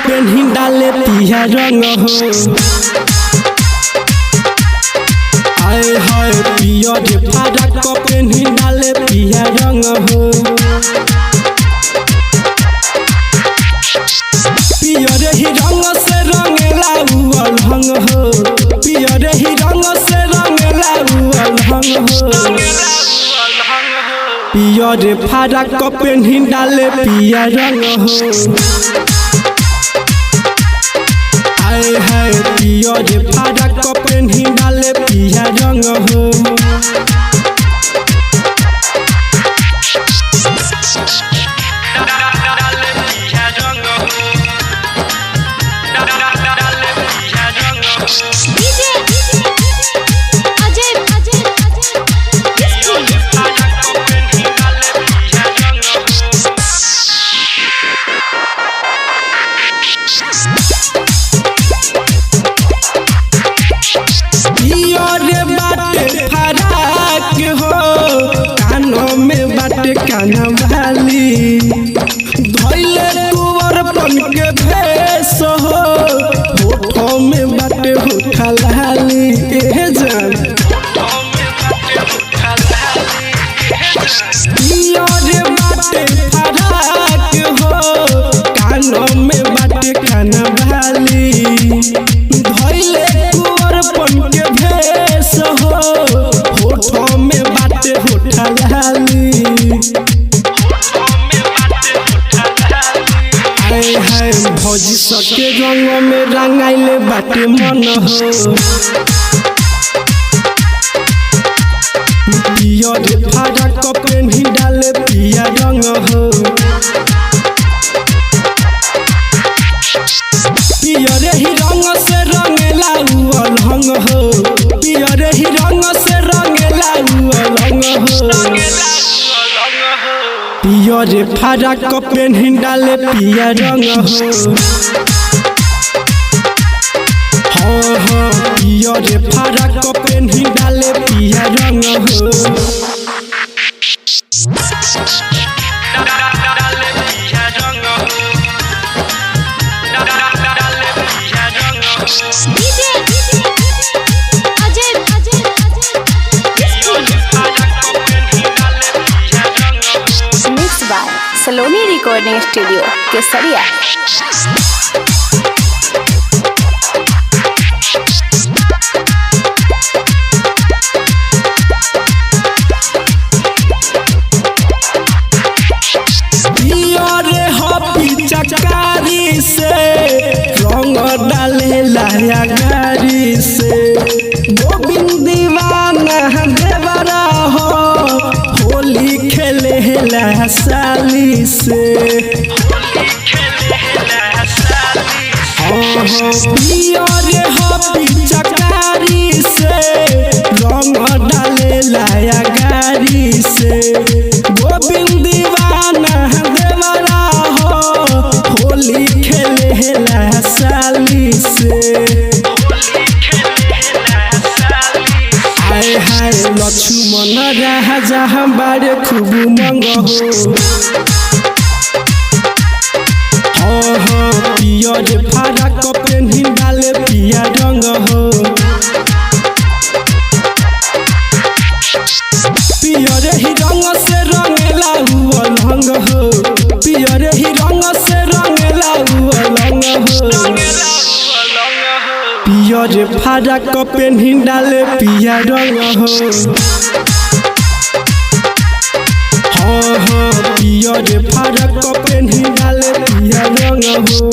पेन्ही डाले पिया रंग हो। आए हाय पिया रे फारक पेन्ही डाले पिया रंग हो। पिया रे ही रंग से रंगला अलहंग हो। पिया रे ही रंग से रंगला अलहंग हो। पिया रे फारक पेन्ही डाले पिया रंग हो। आए हाय पिया रे फारक पेन्ही डाले पिया रंग हो। काना वाली धैले कुंवर पन के भेष हो। होठो में बाटे होठा लाली ए जान पिया रे बाटे फराक हो। कानो में बाटे काना वाली धैले कुंवर पन के भेष हो। होठो में बाटे होठा लाली हाय भौजी सके रंग में रंगाइले बाटे मन हो। पिया रे फारक पेन्ही डाले पिया रंग हो। पिया रे ही रंग से रंगला अलहंग हो। पिया रे ही रंग से रंगला अलहंग हो। पिया रे फारक पेन्ही डाले पिया रंग हो। हाँ पिया रे फारक पेन्ही डाले पिया रंग हो। सलोनी रिकॉर्डिंग स्टूडियो केसरिया। पिया रे हपी चकारी से रंग डाले लाया गाड़ी से। गोविंद दीवाना देवरा हो। होली खेले ला साली से। पिया रे हपी चकारी से रंग डाले लाया गाड़ी से। गोविंद दीवाना देवरा हो। होली खेले ला साली से। हाय हाय लक्ष्मण राजा हमारे खूब मंग हो। हाँ पिया रे फारक पेन्ही डाले पिया रंग हो। पिया रे ही रंग से रंगला अलहंग हो। पिया रे ही रंग से रंगला अलहंग हो। पिया रे फारक पेन्ही डाले पिया रंग हो। हाँ पिया रे फारक पेन्ही डाले पिया रंग हो।